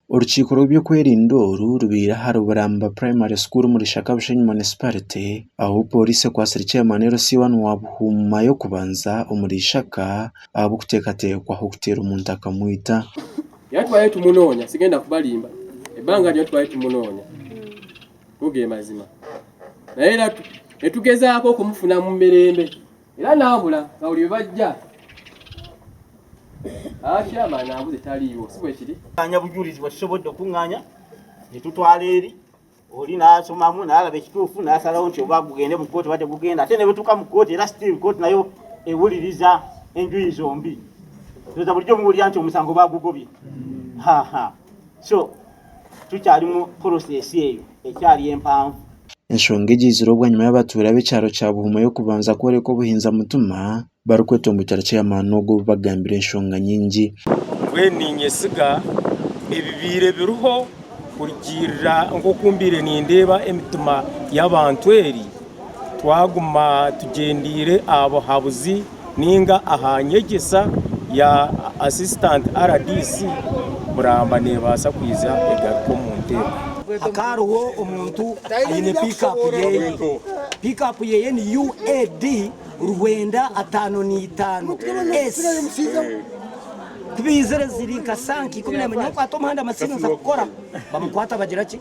Urukiko rw'ibyo kwerinda rubira Harubaramba Primary School muri Shaka Bushenyi Municipality aho polisi kwasira chairman RC1 wa Buhuma yo kubanza umurishaka abo kutekatekwa aho kutera umuntu akamwita yatwaye tumunonya sigenda kubalimba ebanga yatwaye tumunonya kuge mazima na era etugezaako kumufuna mu mirembe era nambula ngawuli bajja Chairman abuze taliyo sibwe kiri anya bujulizi bashobodde okunganya netutwala eri oli nasomamu nalabe kituufu nasalawo nti oba gugende mu kooti bade gugenda ate ne betuka mu kooti era still kooti nayo ewuliriza enjuyi zombi tuza bulijjo muwulira nti omusango bagugobye so tukyali mu process eyo ekyali empanvu enshonga egizirobwa nyuma y'abatura b'ekyaro kya Buhuma yo kubanza kwereka obuhinza mutuma barukweta omutara chairman n'ogwo bagambira enshonga nyingi weninye siga ebibire biruho kurigirira ngokumbire nindeba emitima y'abantu eri twaguma tugendire abo habuzi ninga ahanyegesa ya assistant RDC Buramba nebasa kwiza egaruko mu ntego akaruho omuntu ayine pick up yeye ni UAD Rwenda 555 S kubizere zirika sanki kumenya ko atomhanda masino za gukora bamukwata bagiraki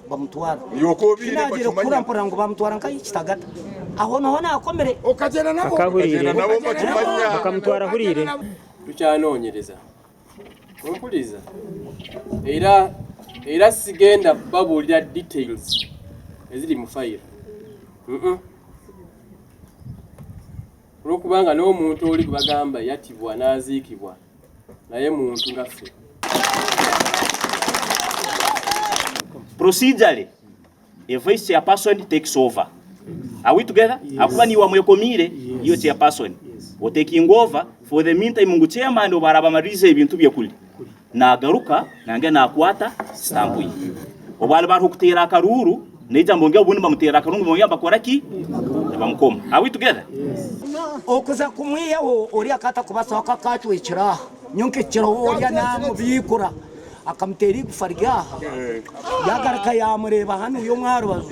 bamutwara yoko bine bacumanya ngo bamutwara nkayi kitagata aho naho nakomere okagena nabo bakamutwara hurire tucyanonyereza kumpuliza era sigenda babulira details eziri mu file Rokubanga no muntu oli kubagamba yatibwa nazikibwa naye muntu ngaffe procedurally a vice chairperson takes over. Are we together? Akuba ni wamwekomire iyo chairperson o taking over for the meantime ngu chairman obaraba marize ibintu byekuli nagaruka nange nakwata stamp yi obali bari kutera akaruru neja mbonge obundi bamutera akarungu mbonge bakoraki bamukoma. Are we together? Okuza kumwiyaho ori akata kubasoka kacu ikira nyonke kiro ori namu bikura akamuteri kufarya yagaraka yamureba hano yo mwaro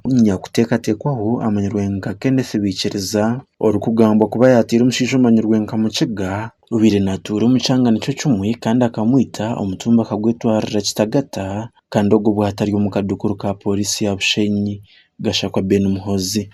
nya kutekatekwaho amanyarwenga Kenneth Bichereza orukugamba kuba yatira umushisho amanyarwenga mu kiga ubire natura umucanga nico cumwe kandi akamwita umutumba kagwetwarira kitagata kandi ogwo bwatari mu kadukuru ka polisi ya Bushenyi gashakwa Ben Muhozi.